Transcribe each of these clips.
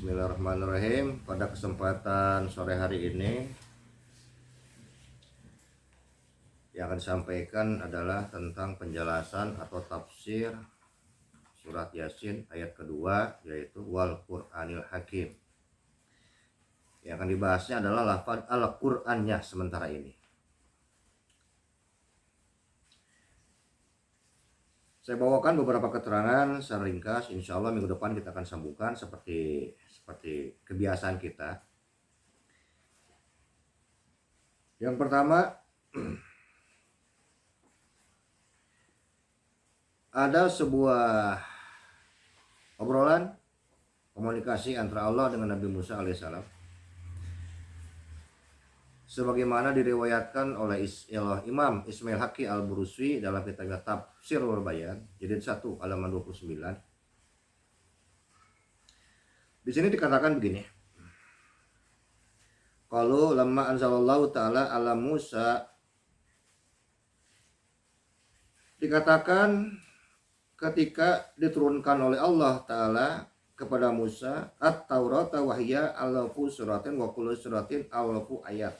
Bismillahirrahmanirrahim. Pada kesempatan sore hari ini yang akan disampaikan adalah tentang penjelasan atau tafsir surat Yasin ayat kedua, yaitu wal Qur'anil Hakim. Yang akan dibahasnya adalah lafaz Al-Qur'annya sementara ini. Saya bawakan beberapa keterangan secara ringkas. Insya Allah minggu depan kita akan sambungkan seperti kebiasaan kita. Yang pertama, ada sebuah obrolan komunikasi antara Allah dengan Nabi Musa alaihissalam, sebagaimana diriwayatkan oleh Imam Ismail Haqqi Al-Buruswi dalam kitabnya Tafsirul Bayan, jilid 1 halaman 29. Di sini dikatakan begini. Kalau lamma anzalallahu ta'ala ala Musa, dikatakan ketika diturunkan oleh Allah Ta'ala kepada Musa at-Taurata wahya alafu suratin wa kullu suratin alafu ayat.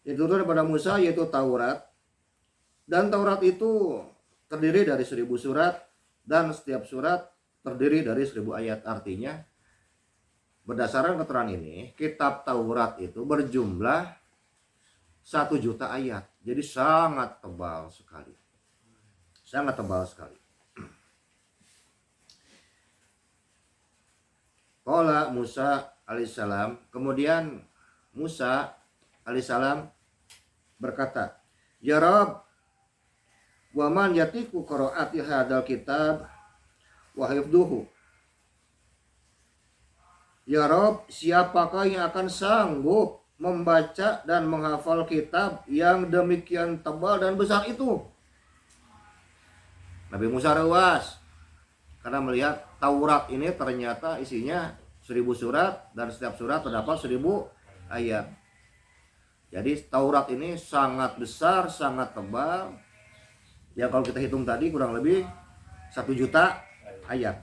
Diturunkan kepada Musa yaitu Taurat, dan Taurat itu terdiri dari 1000 surat, dan setiap surat terdiri dari 1000 ayat. Artinya berdasarkan keterangan ini, kitab Taurat itu berjumlah 1 juta ayat. Jadi sangat tebal sekali. Sangat tebal sekali. Qala Musa alaihissalam, kemudian Musa alaihissalam berkata, ya Rabb, wa man yatiku qiraati hadal kitab wa hifdhuhu. Ya Rabb, siapakah yang akan sanggup membaca dan menghafal kitab yang demikian tebal dan besar itu? Nabi Musa rewas karena melihat Taurat ini ternyata isinya 1000 surat, dan setiap surat terdapat 1000 ayat. Jadi Taurat ini sangat besar, sangat tebal. Ya kalau kita hitung tadi kurang lebih 1 juta ayat.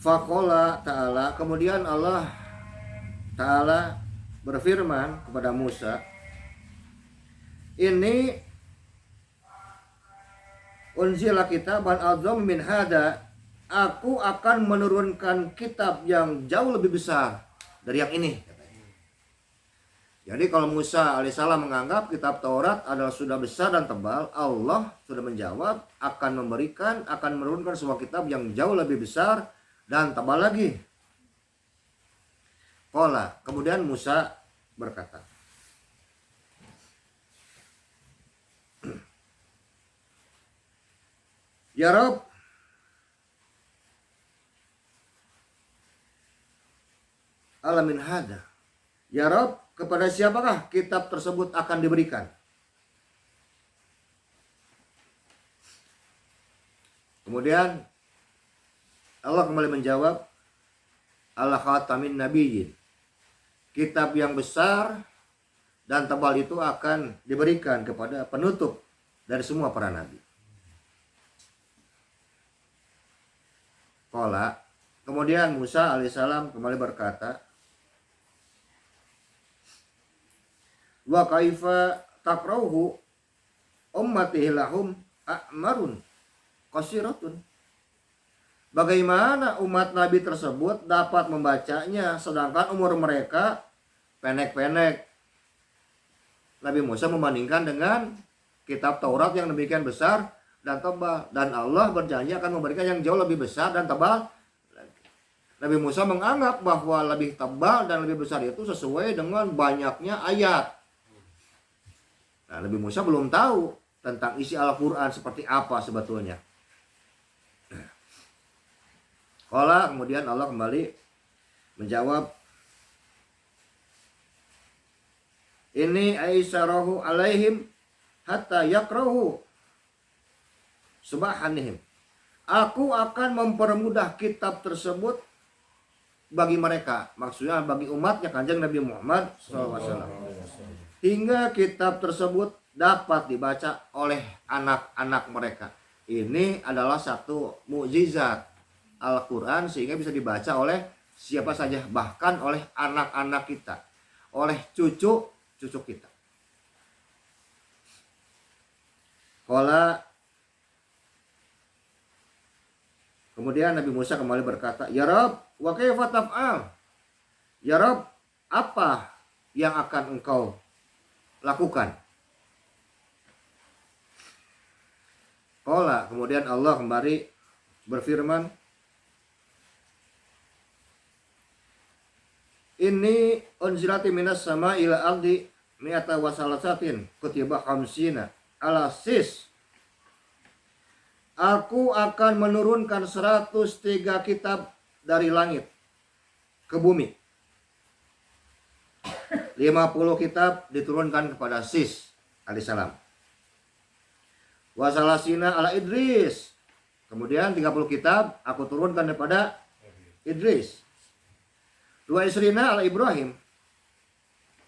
Faqala ta'ala, kemudian Allah Ta'ala berfirman kepada Musa, ini unzila kitaban a'dzam min hada, aku akan menurunkan kitab yang jauh lebih besar dari yang ini. Jadi kalau Musa alaihissalam menganggap kitab Taurat adalah sudah besar dan tebal, Allah sudah menjawab akan menurunkan sebuah kitab yang jauh lebih besar dan tebal lagi. Qala, kemudian Musa berkata, ya Rabb, alamin hada. Ya Rabb, kepada siapakah kitab tersebut akan diberikan? Kemudian Allah kembali menjawab, ala khatamin nabiyyin. Kitab yang besar dan tebal itu akan diberikan kepada penutup dari semua para nabi. Qala, kemudian Musa alaihissalam kembali berkata, wa kaifa taqra'uhu ummatihi lahum a'marun qasiratun. Bagaimana umat Nabi tersebut dapat membacanya sedangkan umur mereka pendek-pendek? Nabi Musa membandingkan dengan kitab Taurat yang demikian besar dan tebal, dan Allah berjanji akan memberikan yang jauh lebih besar dan tebal. Nabi Musa menganggap bahwa lebih tebal dan lebih besar itu sesuai dengan banyaknya ayat. Nah, Nabi Musa belum tahu tentang isi Al-Quran seperti apa sebetulnya. Qala, kemudian Allah kembali menjawab, ini aisarahu alaihim hatta yakrahu subhanihim. Aku akan mempermudah kitab tersebut bagi mereka, maksudnya bagi umatnya Kanjeng Nabi Muhammad SAW, hingga kitab tersebut dapat dibaca oleh anak-anak mereka. Ini adalah satu mukjizat Al-Quran sehingga bisa dibaca oleh siapa saja, bahkan oleh anak-anak kita, oleh cucu kita. Kemudian Nabi Musa kembali berkata, "Ya Rabb, wa kaifa taf'al?" Ya Rabb, apa yang akan engkau lakukan? Kemudian Allah kembali berfirman, "Inni unzilati minas sama ila ardi mi'ata wa salasatin kutiba khamsina ala sis." Aku akan menurunkan 103 kitab dari langit ke bumi. 50 kitab diturunkan kepada Sis alaihissalam. Wasalasina ala Idris. Kemudian 30 kitab aku turunkan kepada Idris. 2 isrina ala Ibrahim.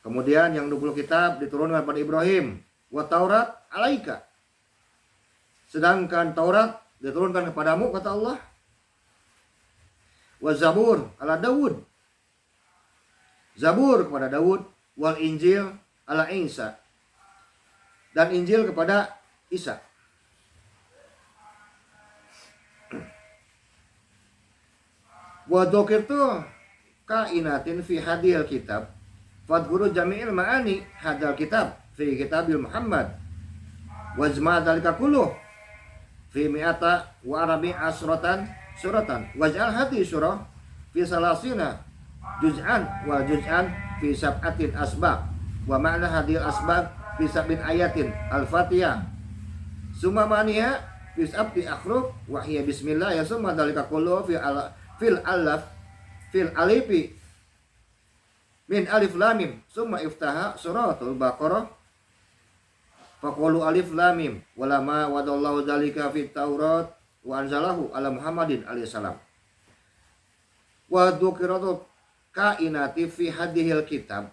Kemudian yang 20 kitab diturunkan kepada Ibrahim. Wa Taurat alaika. Sedangkan Taurat diturunkan kepadamu, kata Allah. Wa Zabur ala Dawud. Zabur kepada Daud. Wal Injil ala Isa. Dan Injil kepada Isa. Wa dzukirtu kainatin fi hadil kitab fadhkuru jami'il ma'ani hadal kitab fi kitabil Muhammad wajma dzalika kulluh fi mi'ata wa arabi asratan suratan waj'al hadi surah fi salasina juz'an wa juz'an fi sab'atin asbaq wa ma'na hadil asbaq fi sab'in ayatin al-fatihah summa ma'niha fi sab'ti akhruf wa hiya bismillah ya summa dzalika kulluh fil alifi min alif lam mim summa iftaha suratul baqarah faqulu alif lam mim walama wadallahu dzalika fit taurat wa anzalahu ala Muhammadin alaihi salam wa dzukiratu kainati fi hadhil kitab.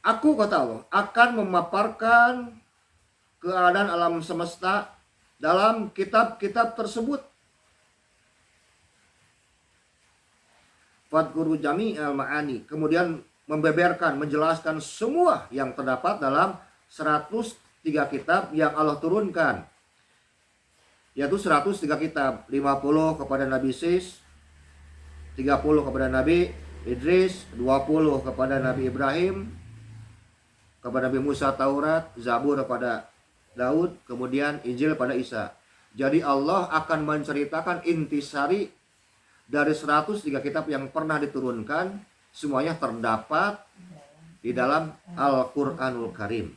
Aku, kata Allah, akan memaparkan keadaan alam semesta dalam kitab-kitab tersebut. Fadhkuru jami'al ma'ani. Kemudian membeberkan, menjelaskan semua yang terdapat dalam 103 kitab yang Allah turunkan. Yaitu 103 kitab. 50 kepada Nabi Sis, 30 kepada Nabi Idris, 20 kepada Nabi Ibrahim, kepada Nabi Musa Taurat, Zabur kepada Daud, kemudian Injil pada Isa. Jadi Allah akan menceritakan intisari dari 103 kitab yang pernah diturunkan, semuanya terdapat di dalam Al-Quranul Karim.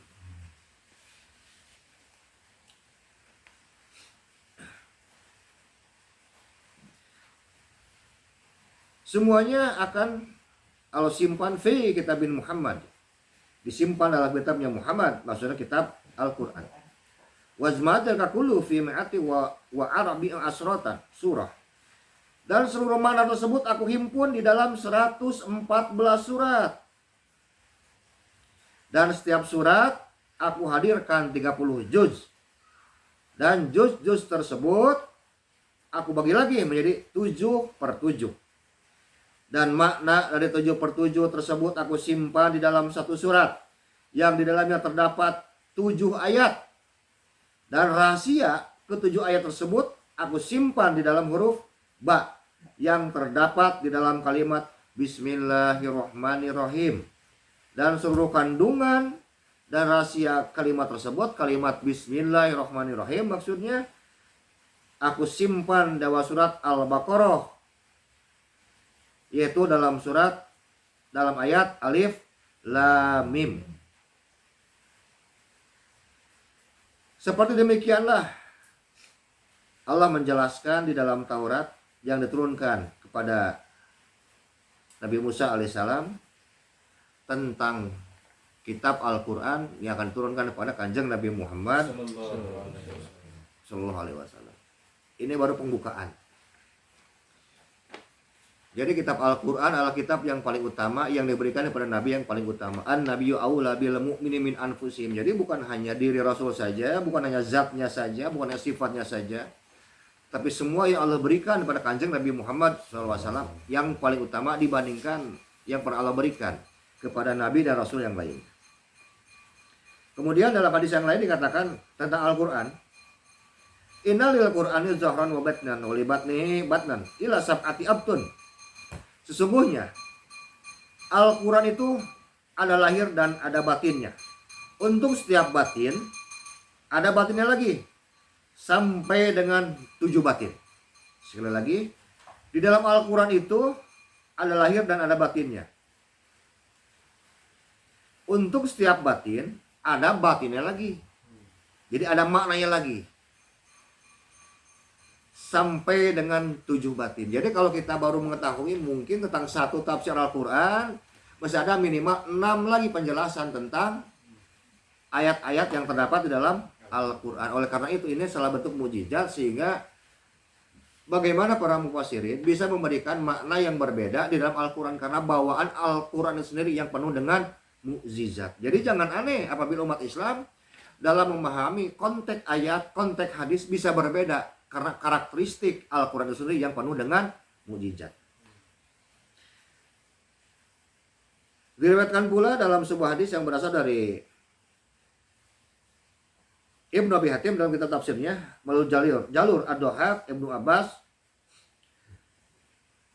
Semuanya akan Allah simpan fi kitabin Muhammad. Disimpan dalam kitabnya Muhammad, maksudnya kitab Al-Quran. Wazmadal kakulu fi mi'ati wa arabi asratan surah. Dan seluruh makna tersebut aku himpun di dalam 114 surat. Dan setiap surat aku hadirkan 30 juz. Dan juz-juz tersebut aku bagi lagi menjadi 7/7. Dan makna dari 7/7 tersebut aku simpan di dalam satu surat yang di dalamnya terdapat 7 ayat. Dan rahasia ke-7 ayat tersebut aku simpan di dalam huruf ba yang terdapat di dalam kalimat Bismillahirrahmanirrahim. Dan seluruh kandungan dan rahasia kalimat tersebut, kalimat Bismillahirrahmanirrahim maksudnya, aku simpan dalam surat Al-Baqarah, yaitu dalam ayat Alif Lam Mim. Seperti demikianlah Allah menjelaskan di dalam Taurat yang diturunkan kepada Nabi Musa alaihissalam tentang kitab Al-Quran yang akan diturunkan kepada Kanjeng Nabi Muhammad Sallallahu Alaihi Wasallam. Ini baru pembukaan. Jadi kitab Al-Quran adalah kitab yang paling utama yang diberikan kepada Nabi yang paling utama. An-Nabiyyu aula bil mu'minin min anfusihim. Jadi bukan hanya diri Rasul saja, bukan hanya zatnya saja, bukan hanya sifatnya saja, tapi semua yang Allah berikan kepada Kanjeng Nabi Muhammad SAW yang paling utama dibandingkan yang pernah Allah berikan kepada Nabi dan Rasul yang lain. Kemudian dalam hadis yang lain dikatakan tentang Al-Quran, Innal lil Qur'ani zahran wa batnan wa li batnihi batnan ila sab'ati abtun. Sesungguhnya Al-Quran itu ada lahir dan ada batinnya. Untuk setiap batin ada batinnya lagi sampai dengan 7 batin. Sekali lagi, di dalam Al-Quran itu ada lahir dan ada batinnya. Untuk setiap batin ada batinnya lagi. Jadi ada maknanya lagi. Sampai dengan 7 batin. Jadi kalau kita baru mengetahui mungkin tentang satu tafsir Al-Quran, masih ada minimal 6 lagi penjelasan tentang ayat-ayat yang terdapat di dalam Al-Quran. Oleh karena itu ini salah bentuk mukjizat, sehingga bagaimana para mufassirin bisa memberikan makna yang berbeda di dalam Al-Quran, karena bawaan Al-Quran sendiri yang penuh dengan mukjizat. Jadi jangan aneh apabila umat Islam dalam memahami konteks ayat, konteks hadis bisa berbeda, karena karakteristik Al-Quran itu sendiri yang penuh dengan mukjizat. Diriwayatkan pula dalam sebuah hadis yang berasal dari Ibnu Abi Hatim dalam kitab tafsirnya melalui jalur Ad-Dhahhak Ibnu Abbas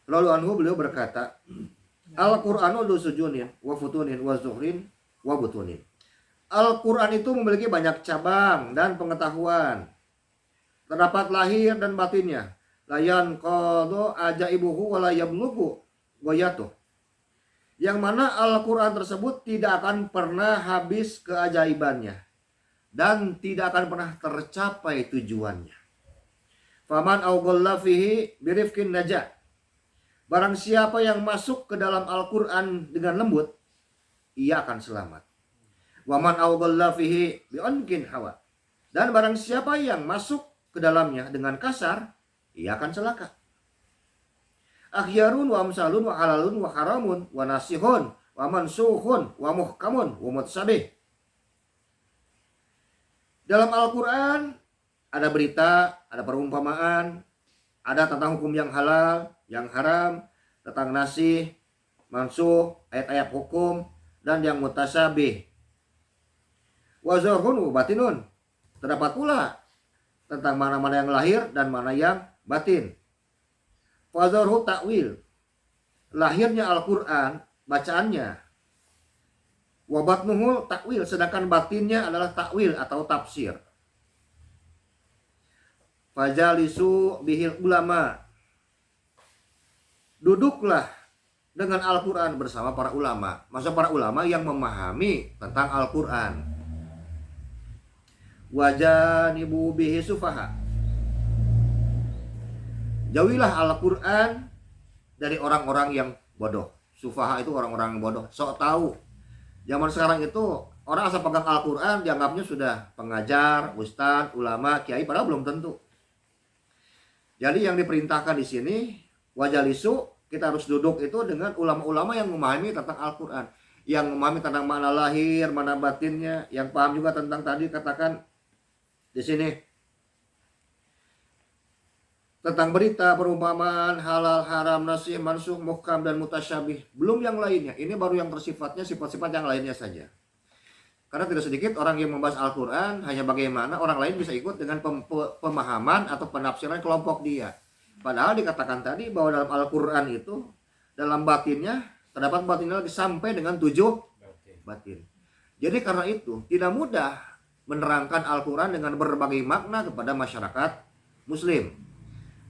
radhiyallahu anhu, beliau berkata, Al-Qur'anu du sujunin wa futunin wa zuhrin wa butunin. Al-Quran itu memiliki banyak cabang dan pengetahuan. Terdapat lahir dan batinnya. Layan qadha ajaibuhu wa la yablughu ghayatuh. Yang mana Al-Quran tersebut tidak akan pernah habis keajaibannya dan tidak akan pernah tercapai tujuannya. Faman awghalla fihi birifkin najah. Barang siapa yang masuk ke dalam Al-Quran dengan lembut, ia akan selamat. Waman awghalla fihi bi'ankin hawa. Dan barang siapa yang masuk ke dalamnya dengan kasar, ia akan celaka. Akhyarun wa amsalun wa halalun wa haramun wa nasihun wa mansuhun wa muhkamun wa mutsabih. Dalam Al-Quran ada berita, ada perumpamaan, ada tentang hukum yang halal, yang haram, tentang nasih, mansuh, ayat-ayat hukum, dan yang mutasyabih. Wa zahirun wa batinun. Terdapat pula tentang mana-mana yang lahir dan mana yang batin. Fadharhu ta'wil. Lahirnya Al-Quran, bacaannya. Wa batnuhu ta'wil, sedangkan batinnya adalah ta'wil atau tafsir. Fajalisu bihil ulama. Duduklah dengan Al-Quran bersama para ulama. Maksud para ulama yang memahami tentang Al-Quran. Wajanibu bihi sufaha. Jauhilah Al-Quran dari orang-orang yang bodoh. Sufaha itu orang-orang yang bodoh, sok tahu. Zaman sekarang itu orang asal pegang Al-Quran dianggapnya sudah pengajar, ustadz, ulama, kiai, padahal belum tentu. Jadi yang diperintahkan di sini wajalisu, kita harus duduk itu dengan ulama-ulama yang memahami tentang Al-Quran, yang memahami tentang makna lahir, mana batinnya, yang paham juga tentang tadi katakan di sini tentang berita, perumpamaan, halal, haram, nasih, mansuh, muhkam, dan mutasyabih. Belum yang lainnya. Ini baru yang tersifatnya sifat-sifat yang lainnya saja. Karena tidak sedikit orang yang membahas Al-Quran hanya bagaimana orang lain bisa ikut dengan pemahaman atau penafsiran kelompok dia. Padahal dikatakan tadi bahwa dalam Al-Quran itu dalam batinnya terdapat batinnya lagi sampai dengan 7 batin. Jadi karena itu tidak mudah menerangkan Al-Quran dengan berbagai makna kepada masyarakat Muslim.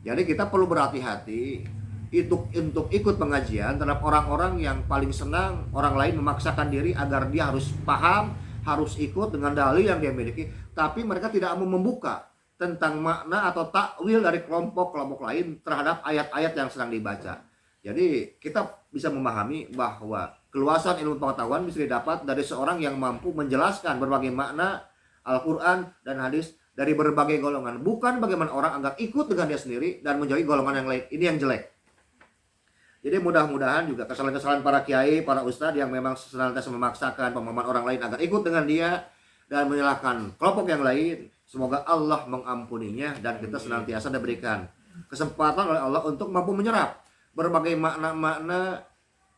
Jadi kita perlu berhati-hati untuk ikut pengajian terhadap orang-orang yang paling senang orang lain memaksakan diri agar dia harus paham, harus ikut dengan dalil yang dia miliki, tapi mereka tidak mau membuka tentang makna atau takwil dari kelompok-kelompok lain terhadap ayat-ayat yang sedang dibaca. Jadi kita bisa memahami bahwa keluasan ilmu pengetahuan bisa didapat dari seorang yang mampu menjelaskan berbagai makna Al-Quran dan hadis dari berbagai golongan. Bukan bagaimana orang agar ikut dengan dia sendiri dan menjauhi golongan yang lain. Ini yang jelek. Jadi mudah-mudahan juga kesalahan-kesalahan para kiai, para ustadz yang memang senantiasa memaksakan pemahaman orang lain agar ikut dengan dia dan menyalahkan kelompok yang lain, semoga Allah mengampuninya dan kita senantiasa diberikan kesempatan oleh Allah untuk mampu menyerap berbagai makna-makna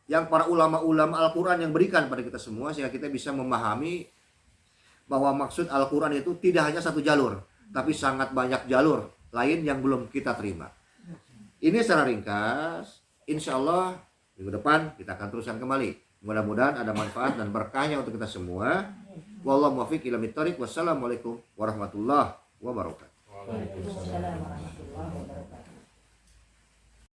yang para ulama-ulama Al-Quran yang berikan pada kita semua, sehingga kita bisa memahami bahwa maksud Al-Quran itu tidak hanya satu jalur, tapi sangat banyak jalur lain yang belum kita terima. Ini secara ringkas. Insya Allah minggu depan kita akan teruskan kembali. Mudah-mudahan ada manfaat dan berkahnya untuk kita semua. Wallahu muwaffiq ila thoriq. Wassalamualaikum warahmatullahi wabarakatuh. Waalaikumsalam warahmatullahi wabarakatuh.